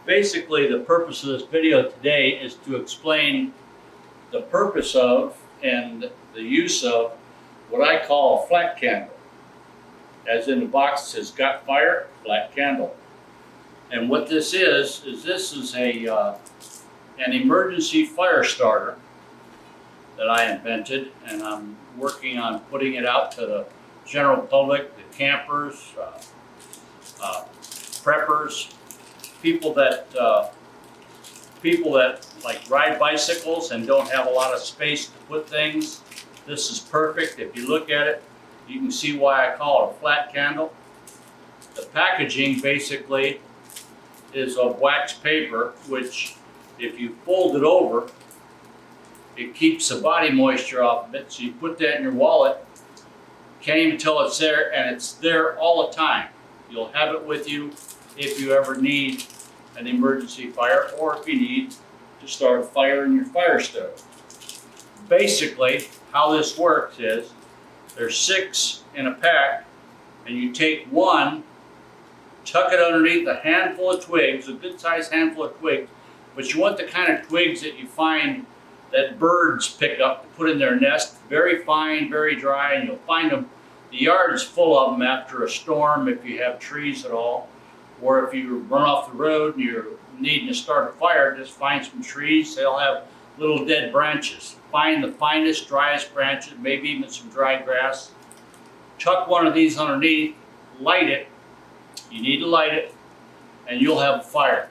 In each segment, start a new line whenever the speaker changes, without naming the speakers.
Basically, the purpose of this video today is to explain the purpose of and the use of what I call a flat candle. As in the box says, got fire, flat candle. And what this is this is an emergency fire starter that I invented, and I'm working on putting it out to the general public, the campers, preppers, people that like ride bicycles and don't have a lot of space to put things. This is perfect. If you look at it, you can see why I call it a flat candle. The packaging basically is of wax paper, which if you fold it over, it keeps the body moisture off of it. So you put that in your wallet, can't even tell it's there, and it's there all the time. You'll have it with you if you ever need an emergency fire, or if you need to start a fire in your fire stove. Basically, how this works is there's 6 in a pack, and you take one, tuck it underneath a handful of twigs, a good sized handful of twigs, but you want the kind of twigs that you find that birds pick up to put in their nest, very fine, very dry, and you'll find them, the yard is full of them after a storm if you have trees at all, or if you run off the road and you're needing to start a fire, just find some trees, they'll have little dead branches. Find the finest, driest branches, maybe even some dry grass. Tuck one of these underneath, light it, you need to light it, and you'll have a fire.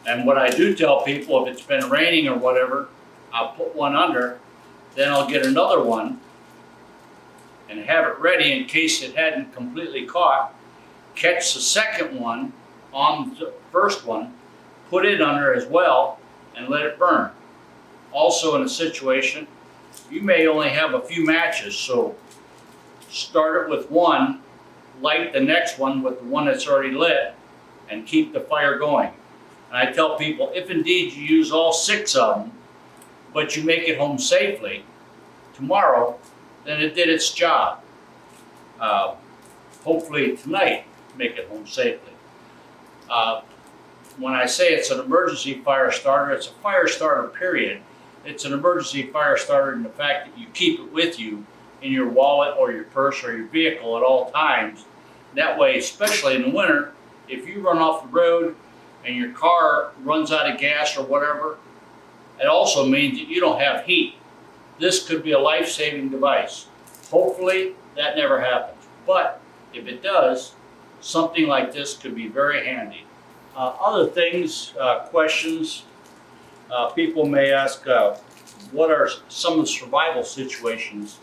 And what I do tell people, if it's been raining or whatever, I'll put one under, then I'll get another one and have it ready in case it hadn't completely caught. Catch the second one on the first one, put it under as well, and let it burn. Also, in a situation, you may only have a few matches, so start it with one, light the next one with the one that's already lit, and keep the fire going. And I tell people, if indeed you use all 6 of them, but you make it home safely tomorrow, then it did its job. Hopefully tonight, make it home safely. When I say it's an emergency fire starter, it's a fire starter, period. It's an emergency fire starter in the fact that you keep it with you in your wallet or your purse or your vehicle at all times. That way, especially in the winter, if you run off the road and your car runs out of gas or whatever, it also means that you don't have heat. This could be a life-saving device. Hopefully, that never happens. But if it does, something like this could be very handy. Other things, questions, people may ask, what are some of the survival situations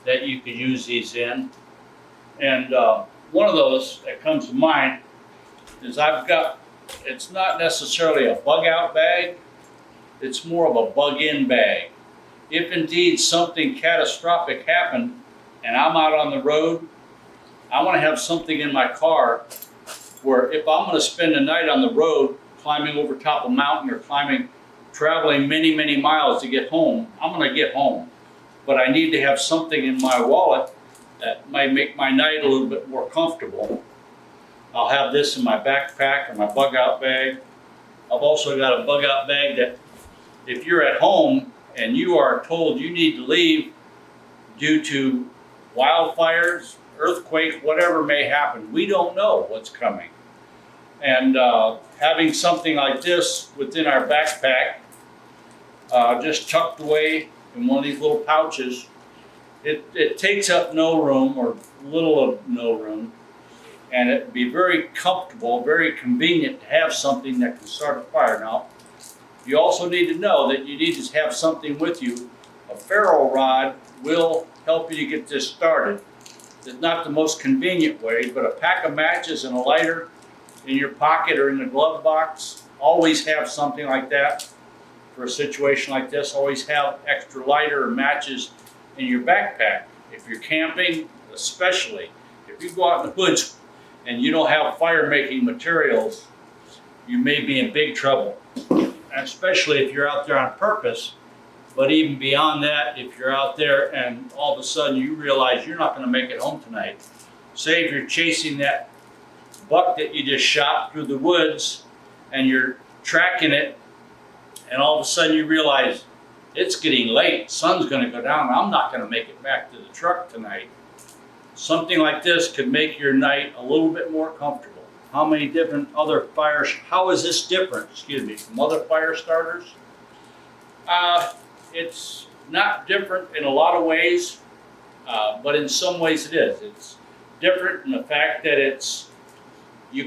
that you could use these in? And one of those that comes to mind is it's not necessarily a bug out bag, it's more of a bug in bag. If indeed something catastrophic happened and I'm out on the road, I want to have something in my car where if I'm going to spend the night on the road, climbing over top of a mountain or traveling many, many miles to get home, I'm going to get home. But I need to have something in my wallet that might make my night a little bit more comfortable. I'll have this in my backpack or my bug out bag. I've also got a bug out bag that if you're at home and you are told you need to leave due to wildfires, earthquake, whatever may happen, we don't know what's coming. And having something like this within our backpack, just tucked away in one of these little pouches, it takes up no room or little of no room, and it'd be very comfortable, very convenient to have something that can start a fire. Now, you also need to know that you need to have something with you. A ferro rod will help you to get this started. It's not the most convenient way, but a pack of matches and a lighter in your pocket or in the glove box, always have something like that for a situation like this. Always have extra lighter or matches in your backpack. If you're camping, especially, if you go out in the woods and you don't have fire-making materials, you may be in big trouble, especially if you're out there on purpose. But even beyond that, if you're out there and all of a sudden you realize you're not going to make it home tonight, say if you're chasing that buck that you just shot through the woods and you're tracking it, and all of a sudden you realize it's getting late, sun's going to go down, I'm not going to make it back to the truck tonight. Something like this could make your night a little bit more comfortable. How many different other fires, how is this different, from other fire starters? It's not different in a lot of ways, but in some ways it is. It's different in the fact that it's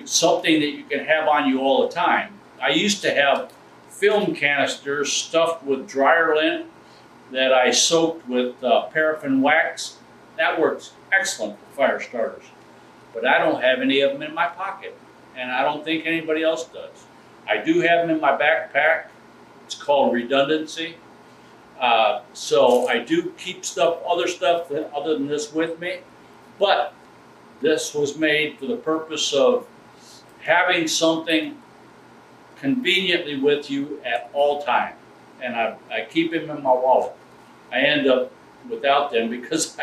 something that you can have on you all the time. I used to have film canisters stuffed with dryer lint that I soaked with paraffin wax. That works excellent for fire starters. But I don't have any of them in my pocket, and I don't think anybody else does. I do have them in my backpack. It's called redundancy. So I do keep other stuff other than this with me, but this was made for the purpose of having something conveniently with you at all time. And I keep them in my wallet. I end up without them because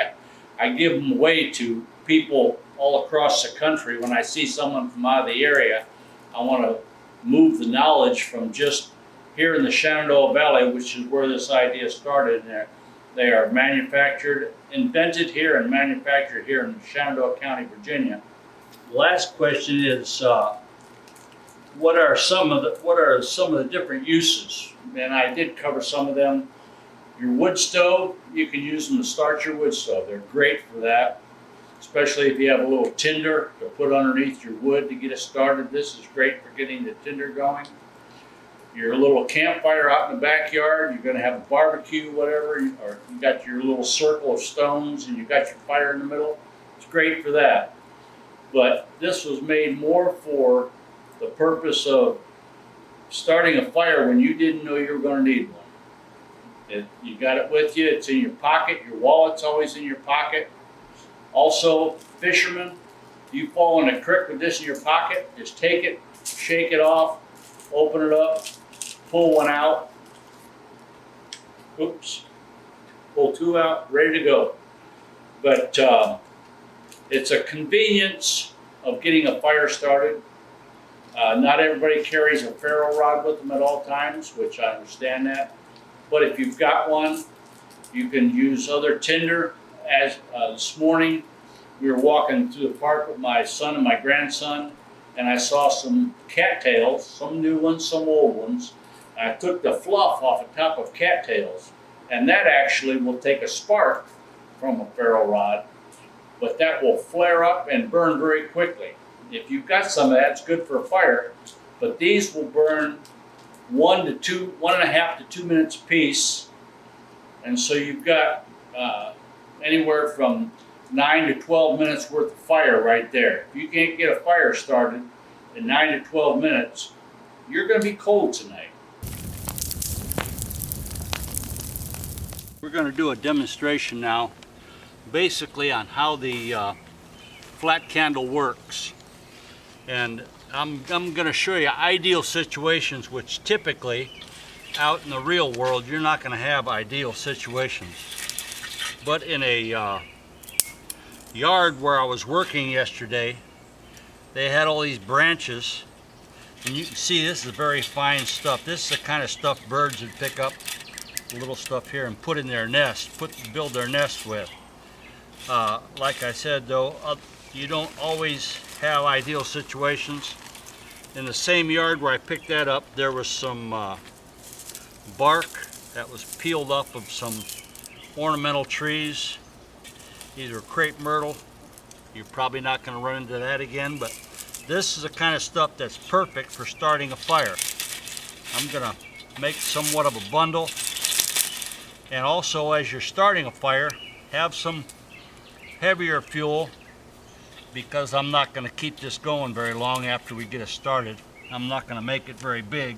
I give them away to people all across the country. When I see someone from out of the area, I want to move the knowledge from just here in the Shenandoah Valley, which is where this idea started. They are invented here and manufactured here in Shenandoah County, Virginia. The last question is, what are some of the different uses? And I did cover some of them. Your wood stove, you can use them to start your wood stove. They're great for that, especially if you have a little tinder to put underneath your wood to get it started. This is great for getting the tinder going. Your little campfire out in the backyard, you're going to have a barbecue, whatever, or you got your little circle of stones and you got your fire in the middle. It's great for that. But this was made more for the purpose of starting a fire when you didn't know you were going to need one. You got it with you, it's in your pocket, your wallet's always in your pocket. Also, fishermen, you fall in a creek with this in your pocket, just take it, shake it off, open it up, pull one out. Oops. Pull two out, ready to go. But it's a convenience of getting a fire started. Not everybody carries a ferro rod with them at all times, which I understand that. But if you've got one, you can use other tinder. As this morning, we were walking through the park with my son and my grandson, and I saw some cattails, some new ones, some old ones. And I took the fluff off the top of cattails, and that actually will take a spark from a ferro rod, but that will flare up and burn very quickly. If you've got some of that, it's good for a fire, but these will burn 1.5 to 2 minutes a piece, and so you've got anywhere from 9 to 12 minutes worth of fire right there. If you can't get a fire started in 9 to 12 minutes, you're going to be cold tonight. We're going to do a demonstration now, basically on how the flat candle works. And I'm going to show you ideal situations, which typically out in the real world you're not going to have ideal situations. But in a yard where I was working yesterday, they had all these branches, and you can see this is very fine stuff. This is the kind of stuff birds would pick up, the little stuff here, and put in their nest, build their nest with. Like I said though, you don't always have ideal situations. In the same yard where I picked that up, there was some bark that was peeled off of some ornamental trees, either crepe myrtle. You're probably not going to run into that again, but this is the kind of stuff that's perfect for starting a fire. I'm going to make somewhat of a bundle, and also as you're starting a fire, have some heavier fuel, because I'm not going to keep this going very long after we get it started. I'm not going to make it very big,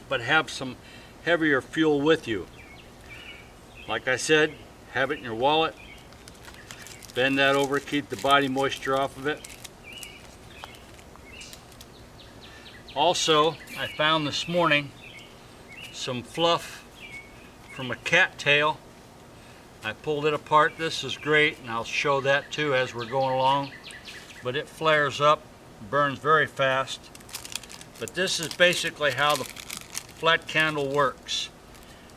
but have some heavier fuel with you. Like I said, have it in your wallet. Bend that over, keep the body moisture off of it. Also, I found this morning some fluff from a cattail. I pulled it apart. This is great, and I'll show that too as we're going along. But it flares up, burns very fast. But this is basically how the flat candle works.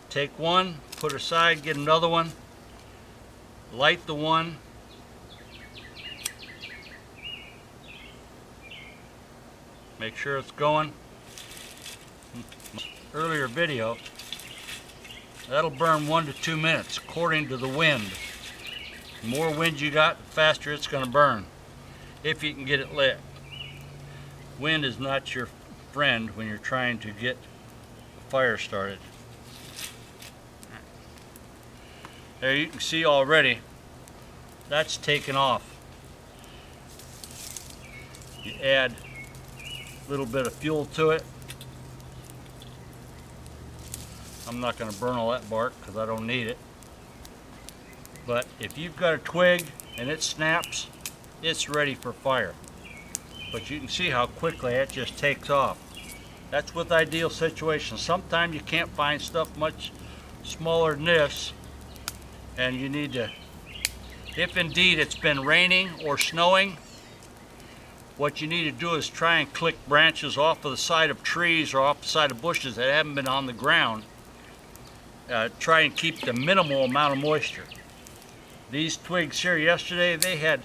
Take one, put it aside, get another one, light the one, make sure it's going. Earlier video, that'll burn 1 to 2 minutes according to the wind. The more wind you got, the faster it's going to burn, if you can get it lit. Wind is not your friend when you're trying to get a fire started. There you can see already, that's taken off. You add a little bit of fuel to it. I'm not going to burn all that bark because I don't need it. But if you've got a twig and it snaps, it's ready for fire. But you can see how quickly it just takes off. That's with ideal situations. Sometimes you can't find stuff much smaller than this, and you need to, if indeed it's been raining or snowing, what you need to do is try and click branches off of the side of trees or off the side of bushes that haven't been on the ground. Try and keep the minimal amount of moisture. These twigs here yesterday, they had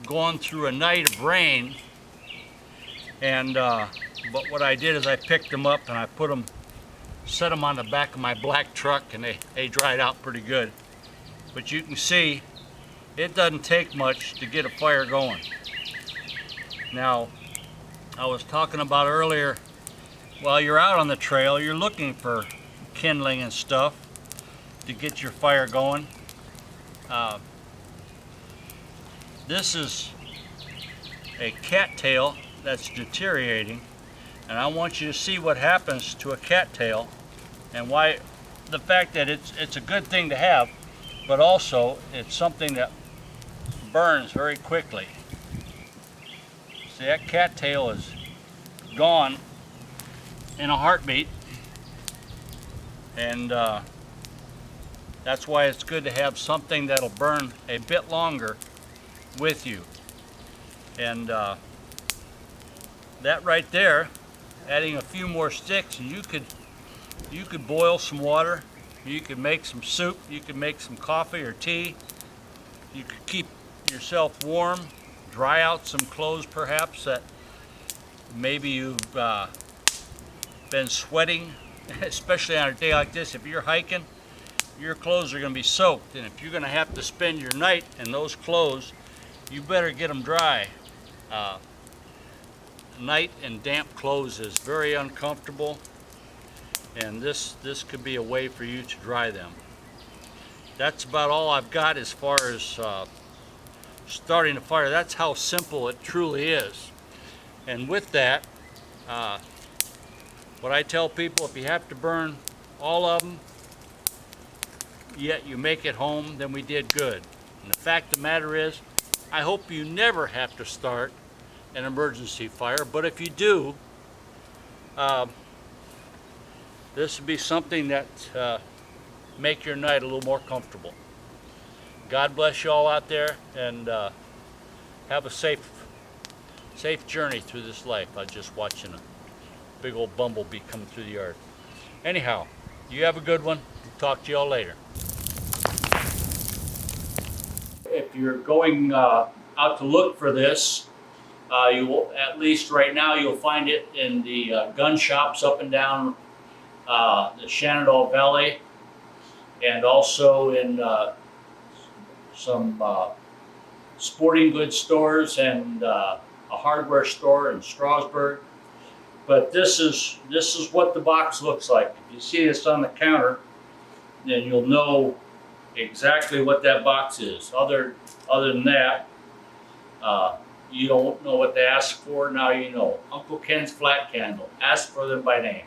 gone through a night of rain, and but what I did is I picked them up and I put them, set them on the back of my black truck, and they dried out pretty good. But you can see it doesn't take much to get a fire going. Now, I was talking about earlier, while you're out on the trail, you're looking for kindling and stuff to get your fire going. This is a cattail that's deteriorating, and I want you to see what happens to a cattail and why, the fact that it's a good thing to have, but also it's something that burns very quickly. See, that cattail is gone in a heartbeat, and that's why it's good to have something that'll burn a bit longer with you. And that right there, adding a few more sticks, and you could boil some water, you could make some soup, you could make some coffee or tea, you could keep yourself warm, dry out some clothes perhaps that maybe you've been sweating, especially on a day like this. If you're hiking, your clothes are going to be soaked, and if you're going to have to spend your night in those clothes, you better get them dry. Night in damp clothes is very uncomfortable, and this could be a way for you to dry them. That's about all I've got as far as starting a fire. That's how simple it truly is. And with that, what I tell people, if you have to burn all of them, yet you make it home, then we did good. And the fact of the matter is, I hope you never have to start an emergency fire, but if you do, this would be something that make your night a little more comfortable. God bless you all out there, and have a safe journey through this life. I was just watching a big old bumblebee coming through the yard. Anyhow, you have a good one. Talk to you all later. If you're going out to look for this, you will, at least right now, you'll find it in the gun shops up and down the Shenandoah Valley, and also in some sporting goods stores and a hardware store in Strasburg. But this is what the box looks like. If you see this on the counter, then you'll know exactly what that box is. Other than that, you don't know what to ask for. Now you know. Uncle Ken's Flat Candle. Ask for them by name.